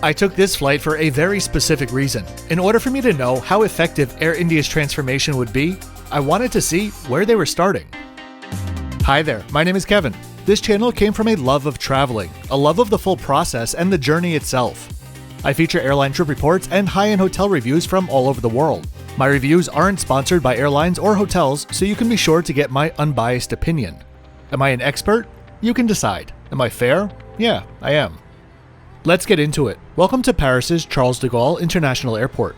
I took this flight for a very specific reason. In order for me to know how effective Air India's transformation would be, I wanted to see where they were starting. Hi there, my name is Kevin. This channel came from a love of traveling, a love of the full process and the journey itself. I feature airline trip reports and high-end hotel reviews from all over the world. My reviews aren't sponsored by airlines or hotels, so you can be sure to get my unbiased opinion. Am I an expert? You can decide. Am I fair? Yeah, I am. Let's get into it. Welcome to Paris's Charles de Gaulle International Airport.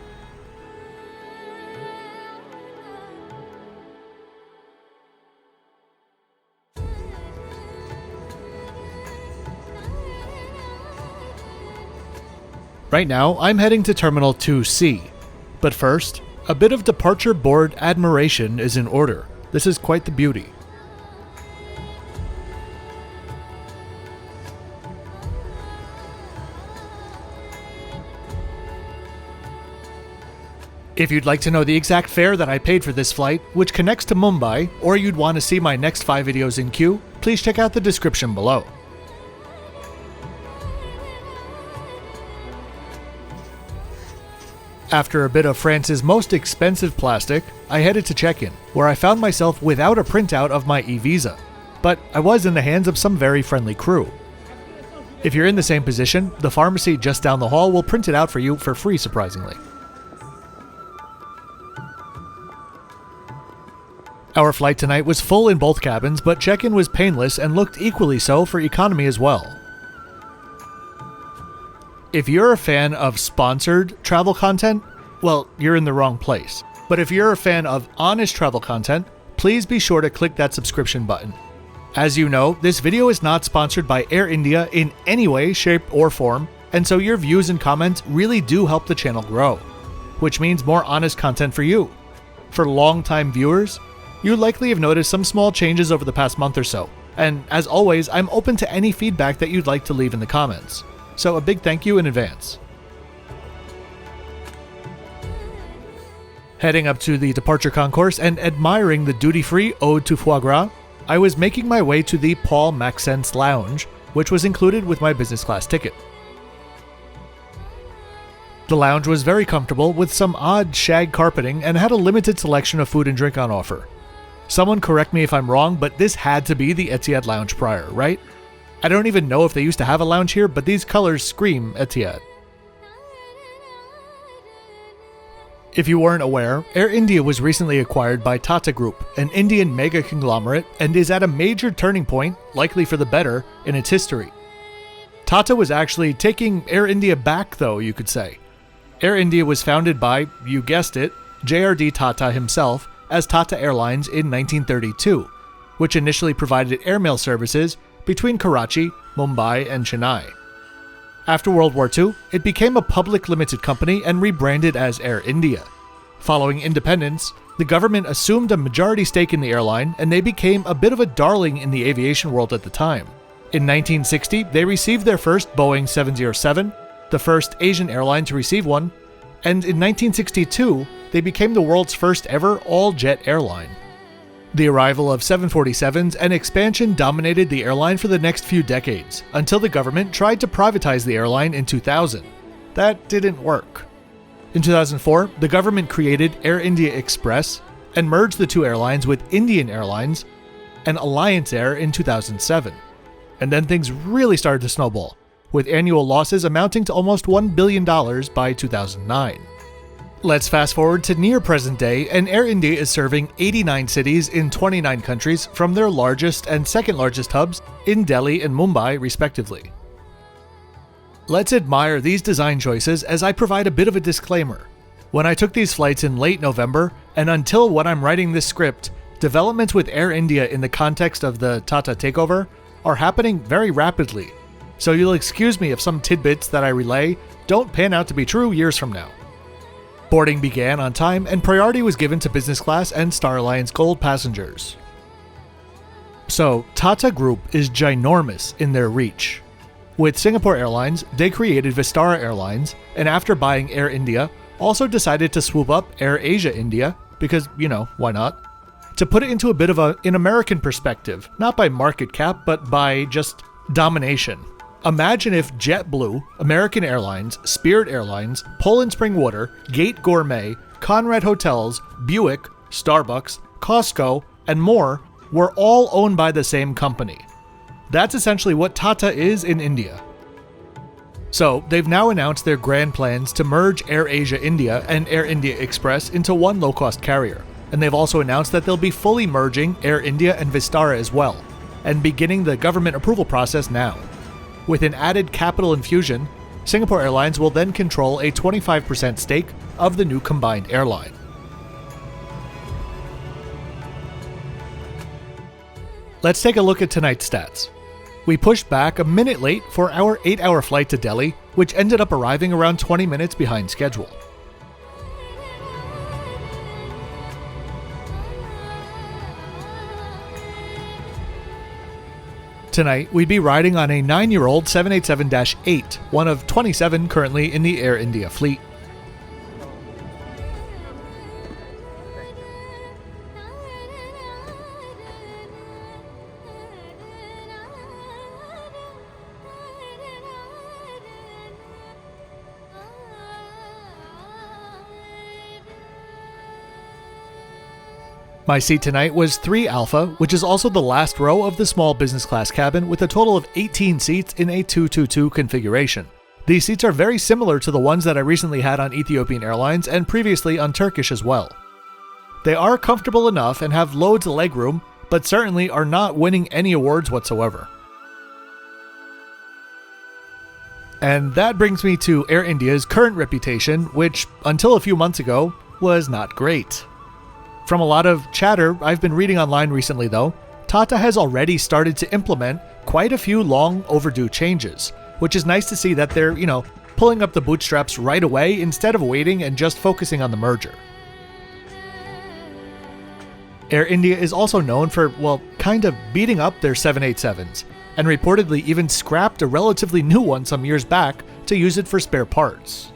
Right now, I'm heading to Terminal 2C. But first, a bit of departure board admiration is in order. This is quite the beauty. If you'd like to know the exact fare that I paid for this flight, which connects to Mumbai, or you'd want to see my next 5 videos in queue, please check out the description below. After a bit of France's most expensive plastic, I headed to check-in, where I found myself without a printout of my e-visa. But I was in the hands of some very friendly crew. If you're in the same position, the pharmacy just down the hall will print it out for you for free, surprisingly. Our flight tonight was full in both cabins, but check-in was painless and looked equally so for economy as well. If you're a fan of sponsored travel content, well, you're in the wrong place. But if you're a fan of honest travel content, please be sure to click that subscription button. As you know, this video is not sponsored by Air India in any way, shape, or form, and so your views and comments really do help the channel grow, which means more honest content for you. For long-time viewers, you likely have noticed some small changes over the past month or so, and as always, I'm open to any feedback that you'd like to leave in the comments. So a big thank you in advance. Heading up to the departure concourse and admiring the duty-free Ode to Foie Gras, I was making my way to the Paul Maxence lounge, which was included with my business class ticket. The lounge was very comfortable with some odd shag carpeting and had a limited selection of food and drink on offer. Someone correct me if I'm wrong, but this had to be the Etihad lounge prior, right? I don't even know if they used to have a lounge here, but these colors scream Etihad. If you weren't aware, Air India was recently acquired by Tata Group, an Indian mega conglomerate, and is at a major turning point, likely for the better, in its history. Tata was actually taking Air India back, though, you could say. Air India was founded by, you guessed it, J.R.D. Tata himself, as Tata Airlines in 1932, which initially provided airmail services between Karachi, Mumbai, and Chennai. After World War II, it became a public limited company and rebranded as Air India. Following independence, the government assumed a majority stake in the airline, and they became a bit of a darling in the aviation world at the time. In 1960, they received their first Boeing 707, the first Asian airline to receive one, and in 1962, they became the world's first ever all-jet airline. The arrival of 747s and expansion dominated the airline for the next few decades, until the government tried to privatize the airline in 2000. That didn't work. In 2004, the government created Air India Express and merged the two airlines with Indian Airlines and Alliance Air in 2007. And then things really started to snowball, with annual losses amounting to almost $1 billion by 2009. Let's fast forward to near present day, and Air India is serving 89 cities in 29 countries from their largest and second largest hubs in Delhi and Mumbai, respectively. Let's admire these design choices as I provide a bit of a disclaimer. When I took these flights in late November, and until when I'm writing this script, developments with Air India in the context of the Tata takeover are happening very rapidly, so you'll excuse me if some tidbits that I relay don't pan out to be true years from now. Boarding began on time and priority was given to business class and Star Alliance Gold passengers. So, Tata Group is ginormous in their reach. With Singapore Airlines, they created Vistara Airlines, and after buying Air India, also decided to swoop up Air Asia India, because, why not? To put it into a bit of an American perspective, not by market cap, but by just domination. Imagine if JetBlue, American Airlines, Spirit Airlines, Poland Spring Water, Gate Gourmet, Conrad Hotels, Buick, Starbucks, Costco, and more were all owned by the same company. That's essentially what Tata is in India. So, they've now announced their grand plans to merge AirAsia India and Air India Express into one low-cost carrier, and they've also announced that they'll be fully merging Air India and Vistara as well, and beginning the government approval process now. With an added capital infusion, Singapore Airlines will then control a 25% stake of the new combined airline. Let's take a look at tonight's stats. We pushed back a minute late for our 8-hour flight to Delhi, which ended up arriving around 20 minutes behind schedule. Tonight, we'd be riding on a 9-year-old 787-8, one of 27 currently in the Air India fleet. My seat tonight was 3 Alpha, which is also the last row of the small business class cabin with a total of 18 seats in a 222 configuration. These seats are very similar to the ones that I recently had on Ethiopian Airlines and previously on Turkish as well. They are comfortable enough and have loads of legroom, but certainly are not winning any awards whatsoever. And that brings me to Air India's current reputation, which, until a few months ago, was not great. From a lot of chatter I've been reading online recently though, Tata has already started to implement quite a few long overdue changes, which is nice to see that they're, pulling up the bootstraps right away instead of waiting and just focusing on the merger. Air India is also known for, kind of beating up their 787s, and reportedly even scrapped a relatively new one some years back to use it for spare parts.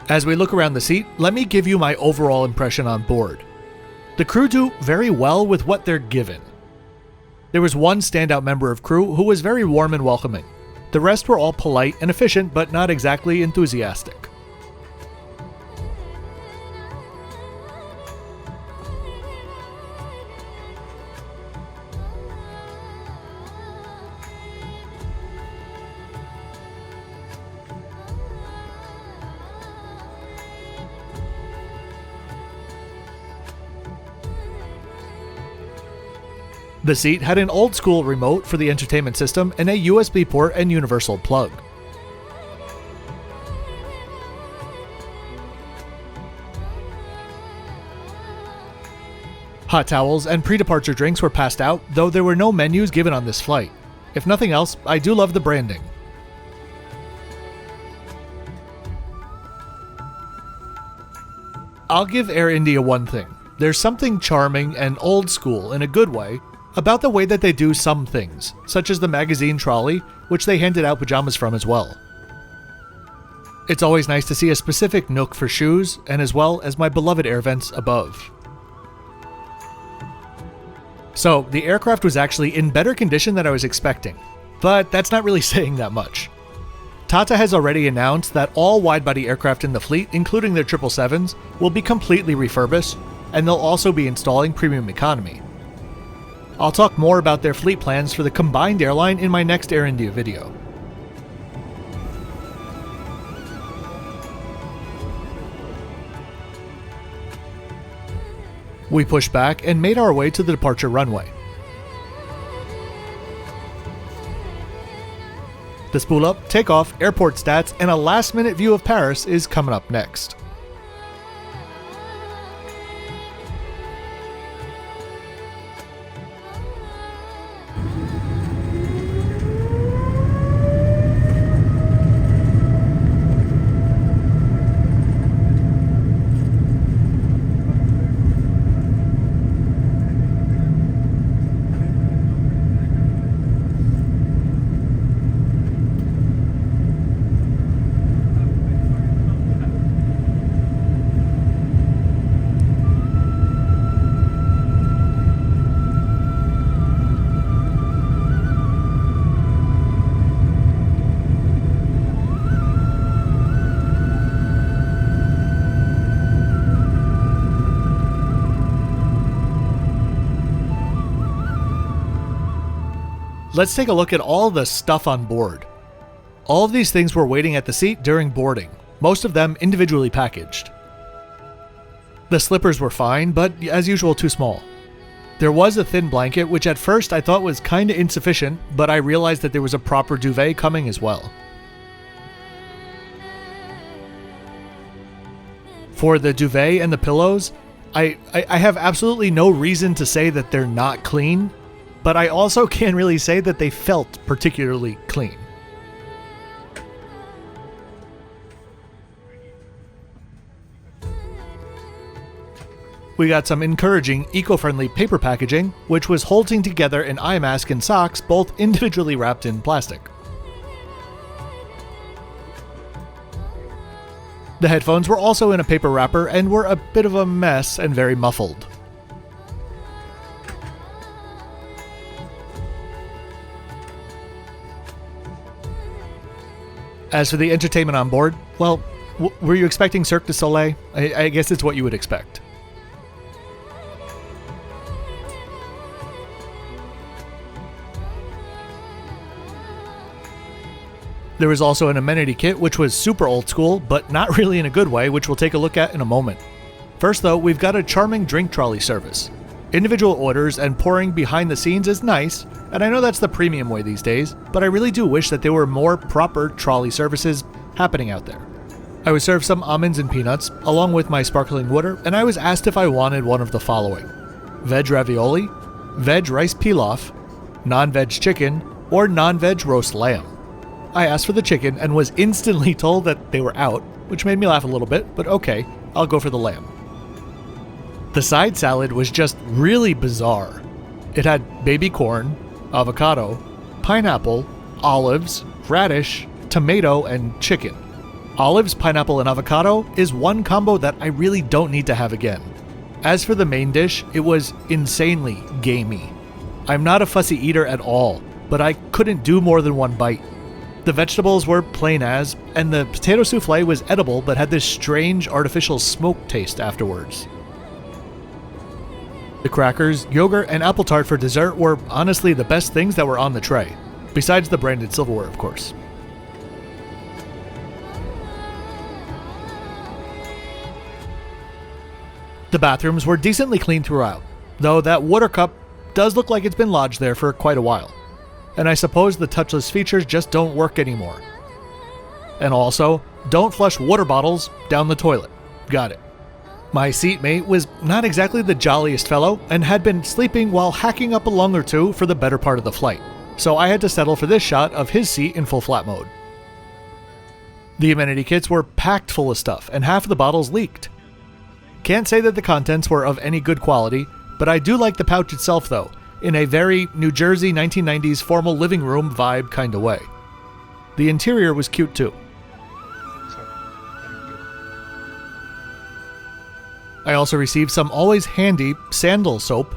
As we look around the seat, let me give you my overall impression on board. The crew do very well with what they're given. There was one standout member of crew who was very warm and welcoming. The rest were all polite and efficient, but not exactly enthusiastic. The seat had an old-school remote for the entertainment system and a USB port and universal plug. Hot towels and pre-departure drinks were passed out, though there were no menus given on this flight. If nothing else, I do love the branding. I'll give Air India one thing. There's something charming and old school in a good way about the way that they do some things, such as the magazine trolley, which they handed out pajamas from as well. It's always nice to see a specific nook for shoes, and as well as my beloved air vents above. So, the aircraft was actually in better condition than I was expecting, but that's not really saying that much. Tata has already announced that all wide-body aircraft in the fleet, including their 777s, will be completely refurbished, and they'll also be installing premium economy. I'll talk more about their fleet plans for the combined airline in my next Air India video. We pushed back and made our way to the departure runway. The spool up, takeoff, airport stats, and a last-minute view of Paris is coming up next. Let's take a look at all the stuff on board. All of these things were waiting at the seat during boarding, most of them individually packaged. The slippers were fine, but as usual too small. There was a thin blanket, which at first I thought was kinda insufficient, but I realized that there was a proper duvet coming as well. For the duvet and the pillows, I have absolutely no reason to say that they're not clean, but I also can't really say that they felt particularly clean. We got some encouraging eco-friendly paper packaging, which was holding together an eye mask and socks, both individually wrapped in plastic. The headphones were also in a paper wrapper and were a bit of a mess and very muffled. As for the entertainment on board, well, were you expecting Cirque du Soleil? I guess it's what you would expect. There was also an amenity kit, which was super old school, but not really in a good way, which we'll take a look at in a moment. First though, we've got a charming drink trolley service. Individual orders and pouring behind the scenes is nice, and I know that's the premium way these days, but I really do wish that there were more proper trolley services happening out there. I was served some almonds and peanuts, along with my sparkling water, and I was asked if I wanted one of the following: veg ravioli, veg rice pilaf, non-veg chicken, or non-veg roast lamb. I asked for the chicken and was instantly told that they were out, which made me laugh a little bit, but okay, I'll go for the lamb. The side salad was just really bizarre. It had baby corn, avocado, pineapple, olives, radish, tomato, and chicken. Olives, pineapple, and avocado is one combo that I really don't need to have again. As for the main dish, it was insanely gamey. I'm not a fussy eater at all, but I couldn't do more than one bite. The vegetables were plain as, and the potato souffle was edible but had this strange artificial smoke taste afterwards. The crackers, yogurt, and apple tart for dessert were honestly the best things that were on the tray, besides the branded silverware, of course. The bathrooms were decently clean throughout, though that water cup does look like it's been lodged there for quite a while. And I suppose the touchless features just don't work anymore. And also, don't flush water bottles down the toilet. Got it. My seatmate was not exactly the jolliest fellow and had been sleeping while hacking up a lung or two for the better part of the flight, so I had to settle for this shot of his seat in full flat mode. The amenity kits were packed full of stuff, and half of the bottles leaked. Can't say that the contents were of any good quality, but I do like the pouch itself though, in a very New Jersey 1990s formal living room vibe kinda way. The interior was cute too. I also received some always handy sandal soap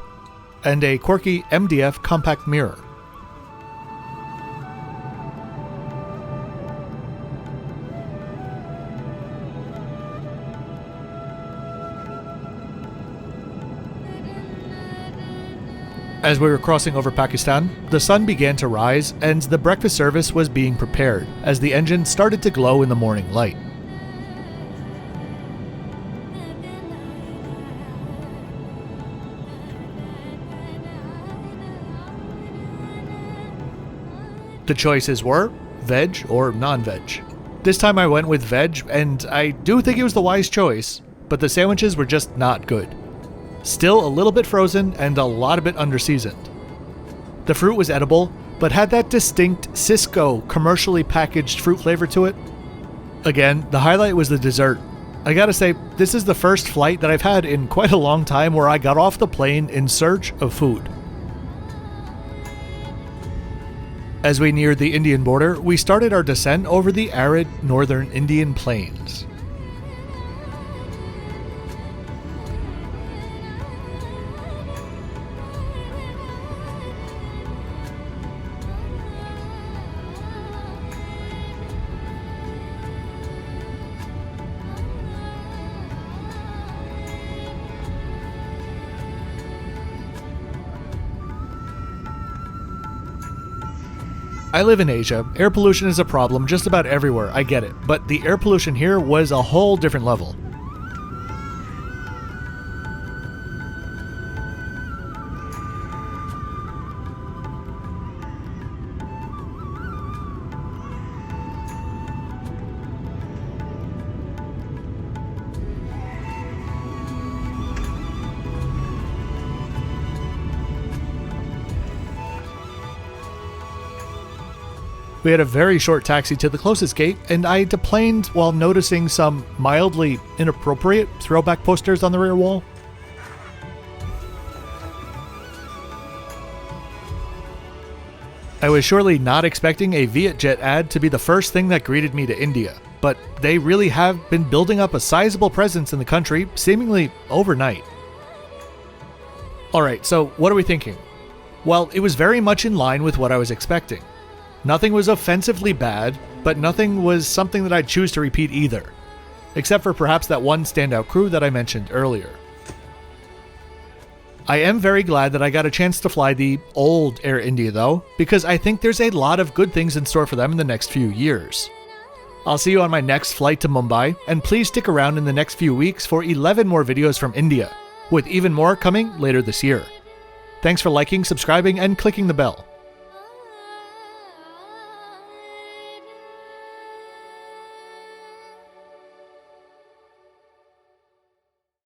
and a quirky MDF compact mirror. As we were crossing over Pakistan, the sun began to rise and the breakfast service was being prepared as the engine started to glow in the morning light. The choices were veg or non-veg. This time I went with veg, and I do think it was the wise choice, but the sandwiches were just not good. Still a little bit frozen and a lot of it under-seasoned. The fruit was edible, but had that distinct Cisco commercially packaged fruit flavor to it. Again, the highlight was the dessert. I gotta say, this is the first flight that I've had in quite a long time where I got off the plane in search of food. As we neared the Indian border, we started our descent over the arid northern Indian plains. I live in Asia. Air pollution is a problem just about everywhere, I get it. But the air pollution here was a whole different level. We had a very short taxi to the closest gate, and I deplaned while noticing some mildly inappropriate throwback posters on the rear wall. I was surely not expecting a Vietjet ad to be the first thing that greeted me to India, but they really have been building up a sizable presence in the country, seemingly overnight. Alright, so what are we thinking? Well, it was very much in line with what I was expecting. Nothing was offensively bad, but nothing was something that I'd choose to repeat either. Except for perhaps that one standout crew that I mentioned earlier. I am very glad that I got a chance to fly the old Air India though, because I think there's a lot of good things in store for them in the next few years. I'll see you on my next flight to Mumbai, and please stick around in the next few weeks for 11 more videos from India, with even more coming later this year. Thanks for liking, subscribing, and clicking the bell.